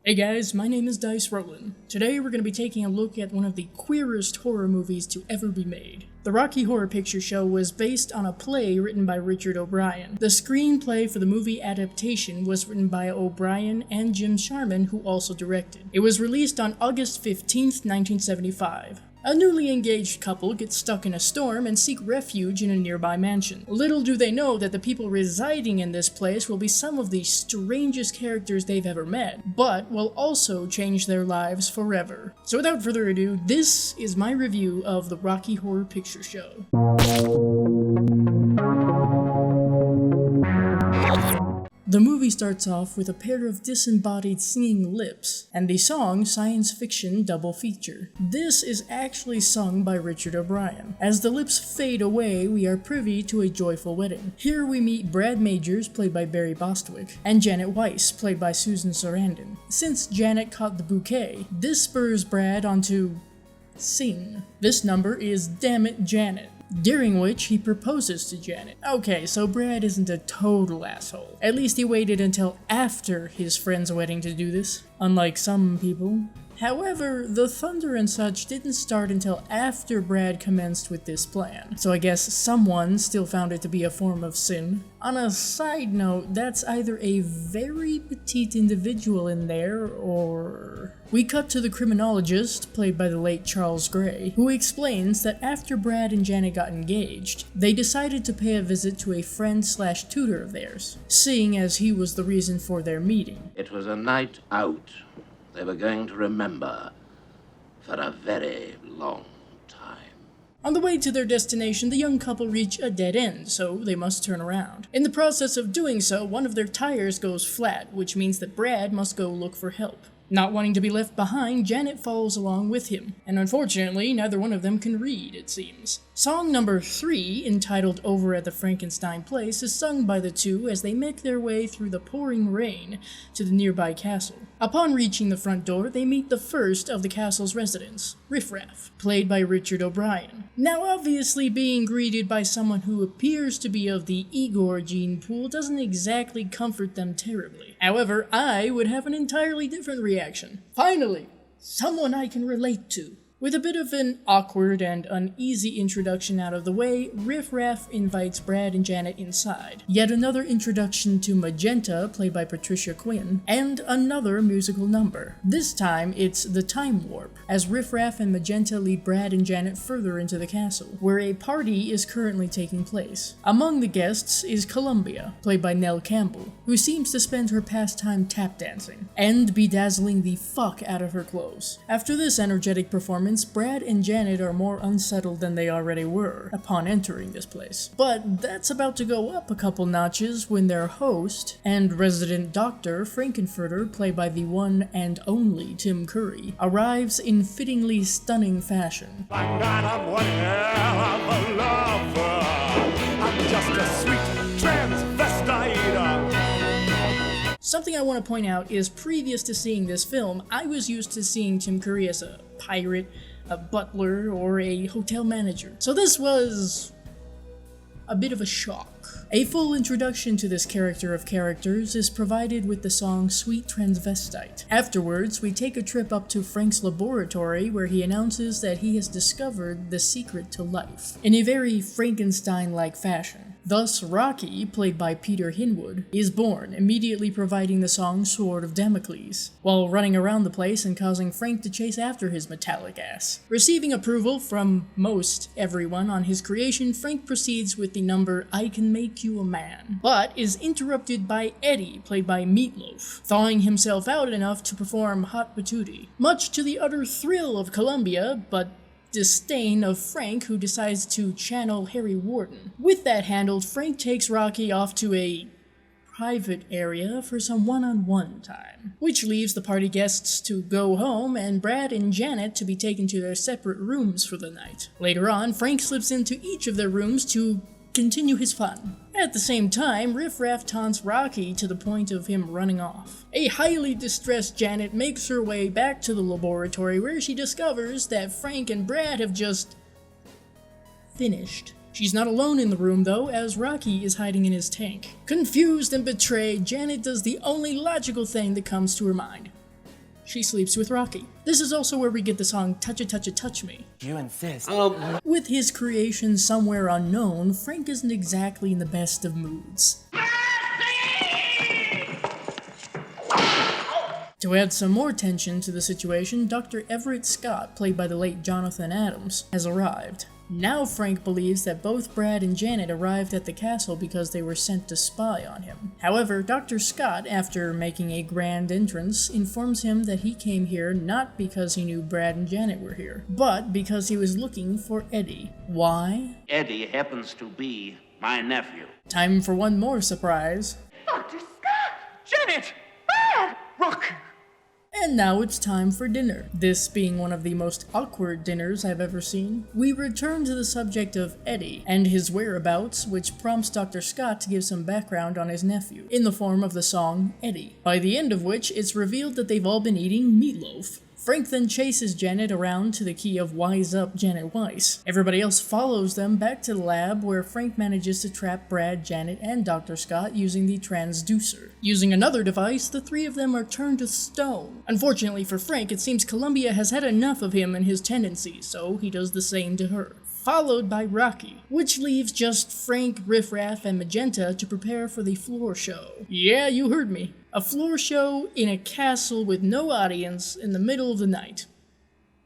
Hey guys, my name is Dice Rollin. Today we're going to be taking a look at one of the queerest horror movies to ever be made. The Rocky Horror Picture Show was based on a play written by Richard O'Brien. The screenplay for the movie adaptation was written by O'Brien and Jim Sharman, who also directed. It was released on August 15th, 1975. A newly engaged couple gets stuck in a storm and seek refuge in a nearby mansion. Little do they know that the people residing in this place will be some of the strangest characters they've ever met, but will also change their lives forever. So without further ado, this is my review of the Rocky Horror Picture Show. The movie starts off with a pair of disembodied singing lips, and the song Science Fiction Double Feature. This is actually sung by Richard O'Brien. As the lips fade away, we are privy to a joyful wedding. Here we meet Brad Majors, played by Barry Bostwick, and Janet Weiss, played by Susan Sarandon. Since Janet caught the bouquet, this spurs Brad on to sing. This number is Damn It, Janet, during which he proposes to Janet. Okay, so Brad isn't a total asshole. At least he waited until after his friend's wedding to do this, unlike some people. However, the thunder and such didn't start until after Brad commenced with this plan, so I guess someone still found it to be a form of sin. On a side note, that's either a very petite individual in there, or... We cut to the criminologist, played by the late Charles Gray, who explains that after Brad and Janet got engaged, they decided to pay a visit to a friend/tutor of theirs, seeing as he was the reason for their meeting. It was a night out they were going to remember for a very long time. On the way to their destination, the young couple reach a dead end, so they must turn around. In the process of doing so, one of their tires goes flat, which means that Brad must go look for help. Not wanting to be left behind, Janet follows along with him, and unfortunately, neither one of them can read, it seems. Song number 3, entitled Over at the Frankenstein Place, is sung by the two as they make their way through the pouring rain to the nearby castle. Upon reaching the front door, they meet the first of the castle's residents, Riff Raff, played by Richard O'Brien. Now obviously being greeted by someone who appears to be of the Igor gene pool doesn't exactly comfort them terribly. However, I would have an entirely different reaction. Finally, someone I can relate to. With a bit of an awkward and uneasy introduction out of the way, Riff Raff invites Brad and Janet inside. Yet another introduction to Magenta, played by Patricia Quinn, and another musical number. This time, it's The Time Warp, as Riff Raff and Magenta lead Brad and Janet further into the castle, where a party is currently taking place. Among the guests is Columbia, played by Nell Campbell, who seems to spend her pastime tap dancing, and bedazzling the fuck out of her clothes. After this energetic performance, Brad and Janet are more unsettled than they already were upon entering this place. But that's about to go up a couple notches when their host and resident doctor, Frank-N-Furter, played by the one and only Tim Curry, arrives in fittingly stunning fashion. I'm not one hell of a lover. I'm just a sweet transvestite. Something I want to point out is previous to seeing this film, I was used to seeing Tim Curry as a pirate, a butler, or a hotel manager. So this was a bit of a shock. A full introduction to this character of characters is provided with the song Sweet Transvestite. Afterwards, we take a trip up to Frank's laboratory where he announces that he has discovered the secret to life, in a very Frankenstein-like fashion. Thus, Rocky, played by Peter Hinwood, is born, immediately providing the song Sword of Damocles, while running around the place and causing Frank to chase after his metallic ass. Receiving approval from most everyone on his creation, Frank proceeds with the number I Can Make You a Man, but is interrupted by Eddie, played by Meatloaf, thawing himself out enough to perform Hot Patootie, much to the utter thrill of Columbia, but disdain of Frank, who decides to channel Harry Warden. With that handled, Frank takes Rocky off to a private area for some one-on-one time, which leaves the party guests to go home and Brad and Janet to be taken to their separate rooms for the night. Later on, Frank slips into each of their rooms to continue his fun. At the same time, Riff Raff taunts Rocky to the point of him running off. A highly distressed Janet makes her way back to the laboratory where she discovers that Frank and Brad have just finished. She's not alone in the room though, as Rocky is hiding in his tank. Confused and betrayed, Janet does the only logical thing that comes to her mind. she sleeps with Rocky. This is also where we get the song Touch It, Touch It, Touch Me. You insist. With his creation somewhere unknown, Frank isn't exactly in the best of moods. To add some more tension to the situation, Dr. Everett Scott, played by the late Jonathan Adams, has arrived. Now Frank believes that both Brad and Janet arrived at the castle because they were sent to spy on him. However, Dr. Scott, after making a grand entrance, informs him that he came here not because he knew Brad and Janet were here, but because he was looking for Eddie. Why? Eddie happens to be my nephew. Time for one more surprise. Dr. Scott! Janet! Brad! Rocky! And now it's time for dinner. This being one of the most awkward dinners I've ever seen. We return to the subject of Eddie and his whereabouts, which prompts Dr. Scott to give some background on his nephew, in the form of the song Eddie, by the end of which it's revealed that they've all been eating meatloaf. Frank then chases Janet around to the key of Wise Up Janet Weiss. Everybody else follows them back to the lab where Frank manages to trap Brad, Janet, and Dr. Scott using the transducer. Using another device, the three of them are turned to stone. Unfortunately for Frank, it seems Columbia has had enough of him and his tendencies, so he does the same to her. Followed by Rocky, which leaves just Frank, Riff Raff, and Magenta to prepare for the floor show. Yeah, you heard me. A floor show in a castle with no audience in the middle of the night.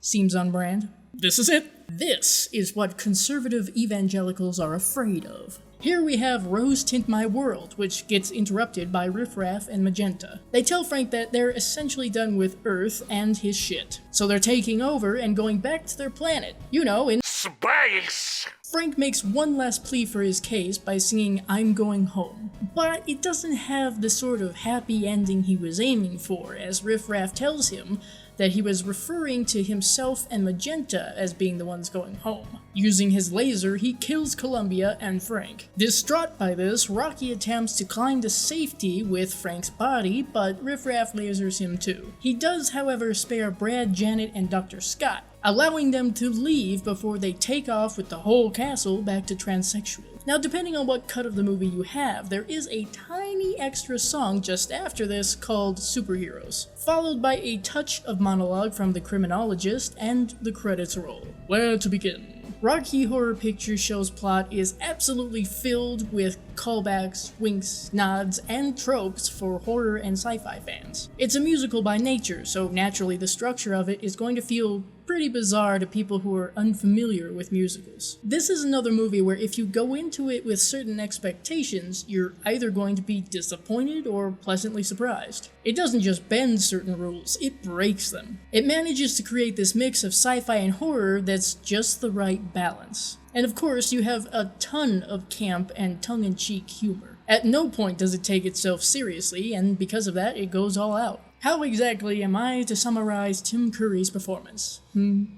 Seems on brand. This is it. This is what conservative evangelicals are afraid of. Here we have Rose Tint My World, which gets interrupted by Riff Raff and Magenta. They tell Frank that they're essentially done with Earth and his shit. So they're taking over and going back to their planet. You know, in Space! Frank makes one last plea for his case by singing I'm Going Home. But it doesn't have the sort of happy ending he was aiming for, as Riff Raff tells him that he was referring to himself and Magenta as being the ones going home. Using his laser, he kills Columbia and Frank. Distraught by this, Rocky attempts to climb to safety with Frank's body, but Riff Raff lasers him too. He does, however, spare Brad, Janet, and Dr. Scott, allowing them to leave before they take off with the whole castle back to transsexual. Now, depending on what cut of the movie you have, there is a tiny extra song just after this called Superheroes, followed by a touch of monologue from the criminologist, and the credits roll. Where to begin? Rocky Horror Picture Show's plot is absolutely filled with callbacks, winks, nods, and tropes for horror and sci-fi fans. It's a musical by nature, so naturally the structure of it is going to feel pretty bizarre to people who are unfamiliar with musicals. This is another movie where if you go into it with certain expectations, you're either going to be disappointed or pleasantly surprised. It doesn't just bend certain rules, it breaks them. It manages to create this mix of sci-fi and horror that's just the right balance. And of course, you have a ton of camp and tongue-in-cheek humor. At no point does it take itself seriously, and because of that, it goes all out. How exactly am I to summarize Tim Curry's performance?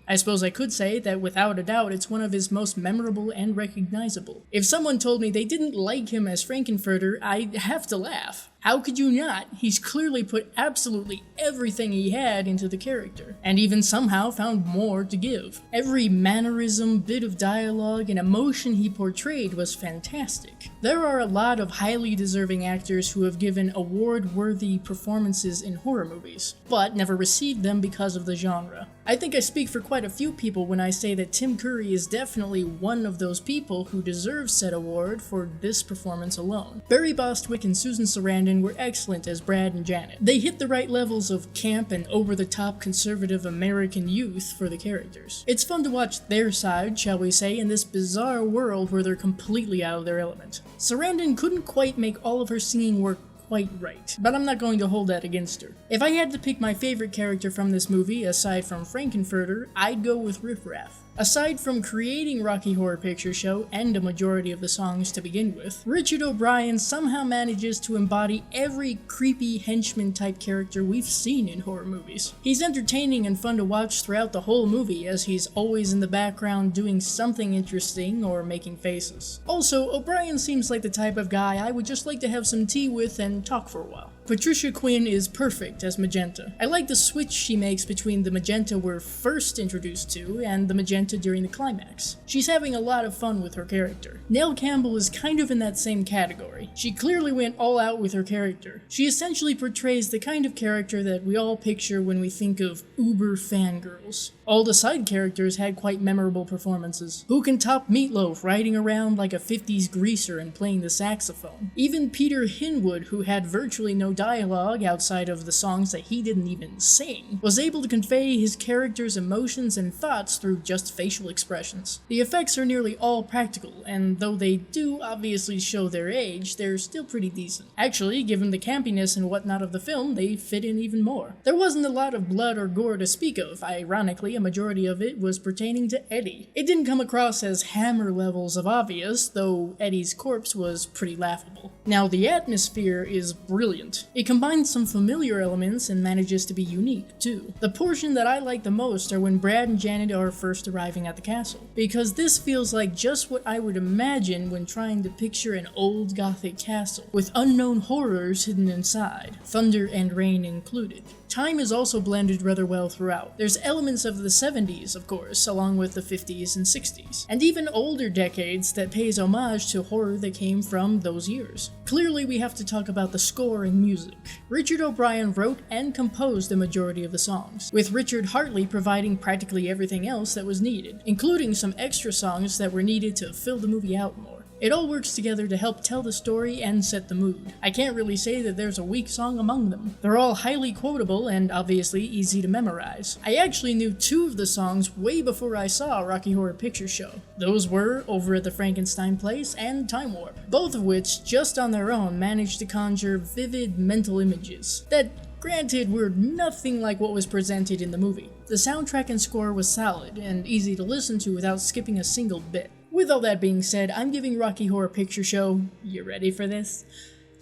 I suppose I could say that without a doubt it's one of his most memorable and recognizable. If someone told me they didn't like him as Frank-N-Furter, I'd have to laugh. How could you not? He's clearly put absolutely everything he had into the character, and even somehow found more to give. Every mannerism, bit of dialogue, and emotion he portrayed was fantastic. There are a lot of highly deserving actors who have given award-worthy performances in horror movies, but never received them because of the genre. I think I speak for quite a few people when I say that Tim Curry is definitely one of those people who deserves said award for this performance alone. Barry Bostwick and Susan Sarandon were excellent as Brad and Janet. They hit the right levels of camp and over-the-top conservative American youth for the characters. It's fun to watch their side, shall we say, in this bizarre world where they're completely out of their element. Sarandon couldn't quite make all of her singing work quite right, but I'm not going to hold that against her. If I had to pick my favorite character from this movie, aside from Frank-N-Furter, I'd go with Riff Raff. Aside from creating Rocky Horror Picture Show and a majority of the songs to begin with, Richard O'Brien somehow manages to embody every creepy henchman-type character we've seen in horror movies. He's entertaining and fun to watch throughout the whole movie, as he's always in the background doing something interesting or making faces. Also, O'Brien seems like the type of guy I would just like to have some tea with and talk for a while. Patricia Quinn is perfect as Magenta. I like the switch she makes between the Magenta we're first introduced to and the Magenta during the climax. She's having a lot of fun with her character. Nell Campbell is kind of in that same category. She clearly went all out with her character. She essentially portrays the kind of character that we all picture when we think of uber fangirls. All the side characters had quite memorable performances. Who can top Meatloaf riding around like a 50s greaser and playing the saxophone? Even Peter Hinwood, who had virtually no dialogue outside of the songs that he didn't even sing, was able to convey his character's emotions and thoughts through just facial expressions. The effects are nearly all practical, and though they do obviously show their age, they're still pretty decent. Actually, given the campiness and whatnot of the film, they fit in even more. There wasn't a lot of blood or gore to speak of. Ironically, a majority of it was pertaining to Eddie. It didn't come across as Hammer levels of obvious, though Eddie's corpse was pretty laughable. Now, the atmosphere is brilliant. It combines some familiar elements and manages to be unique, too. The portion that I like the most are when Brad and Janet are first arriving at the castle, because this feels like just what I would imagine when trying to picture an old Gothic castle, with unknown horrors hidden inside, thunder and rain included. Time is also blended rather well throughout. There's elements of the 70s, of course, along with the 50s and 60s, and even older decades that pays homage to horror that came from those years. Clearly, we have to talk about the score and music. Richard O'Brien wrote and composed the majority of the songs, with Richard Hartley providing practically everything else that was needed, including some extra songs that were needed to fill the movie out more. It all works together to help tell the story and set the mood. I can't really say that there's a weak song among them. They're all highly quotable and obviously easy to memorize. I actually knew 2 of the songs way before I saw Rocky Horror Picture Show. Those were Over at the Frankenstein Place and Time Warp, both of which, just on their own, managed to conjure vivid mental images that, granted, were nothing like what was presented in the movie. The soundtrack and score was solid and easy to listen to without skipping a single bit. With all that being said, I'm giving Rocky Horror Picture Show, you ready for this?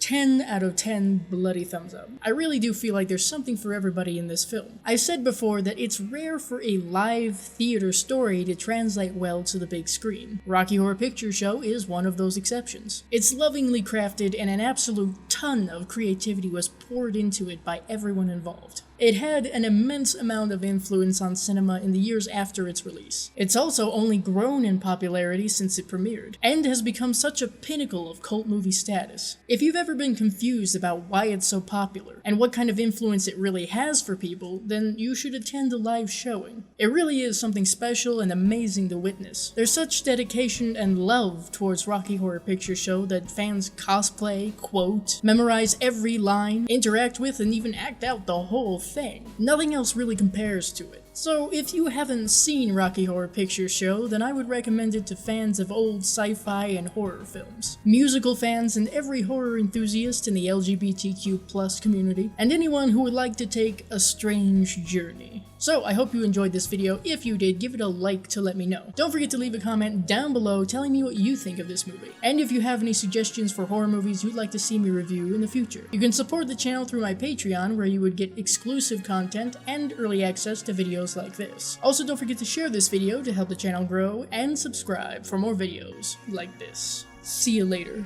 10 out of 10 bloody thumbs up. I really do feel like there's something for everybody in this film. I said before that it's rare for a live theater story to translate well to the big screen. Rocky Horror Picture Show is one of those exceptions. It's lovingly crafted and an absolute ton of creativity was poured into it by everyone involved. It had an immense amount of influence on cinema in the years after its release. It's also only grown in popularity since it premiered, and has become such a pinnacle of cult movie status. If you've ever been confused about why it's so popular, and what kind of influence it really has for people, then you should attend a live showing. It really is something special and amazing to witness. There's such dedication and love towards Rocky Horror Picture Show that fans cosplay, quote, memorize every line, interact with, and even act out the whole thing. Nothing else really compares to it. So if you haven't seen Rocky Horror Picture Show, then I would recommend it to fans of old sci-fi and horror films, musical fans, and every horror enthusiast in the LGBTQ+ community, and anyone who would like to take a strange journey. So I hope you enjoyed this video. If you did, give it a like to let me know. Don't forget to leave a comment down below telling me what you think of this movie, and if you have any suggestions for horror movies you'd like to see me review in the future. You can support the channel through my Patreon, where you would get exclusive content and early access to videos like this. Also, don't forget to share this video to help the channel grow, and subscribe for more videos like this. See you later.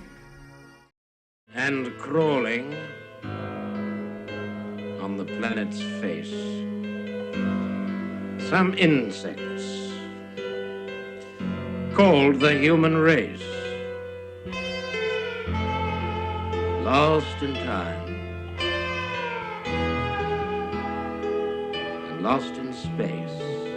And crawling on the planet's face, some insects called the human race, lost in time and lost in space.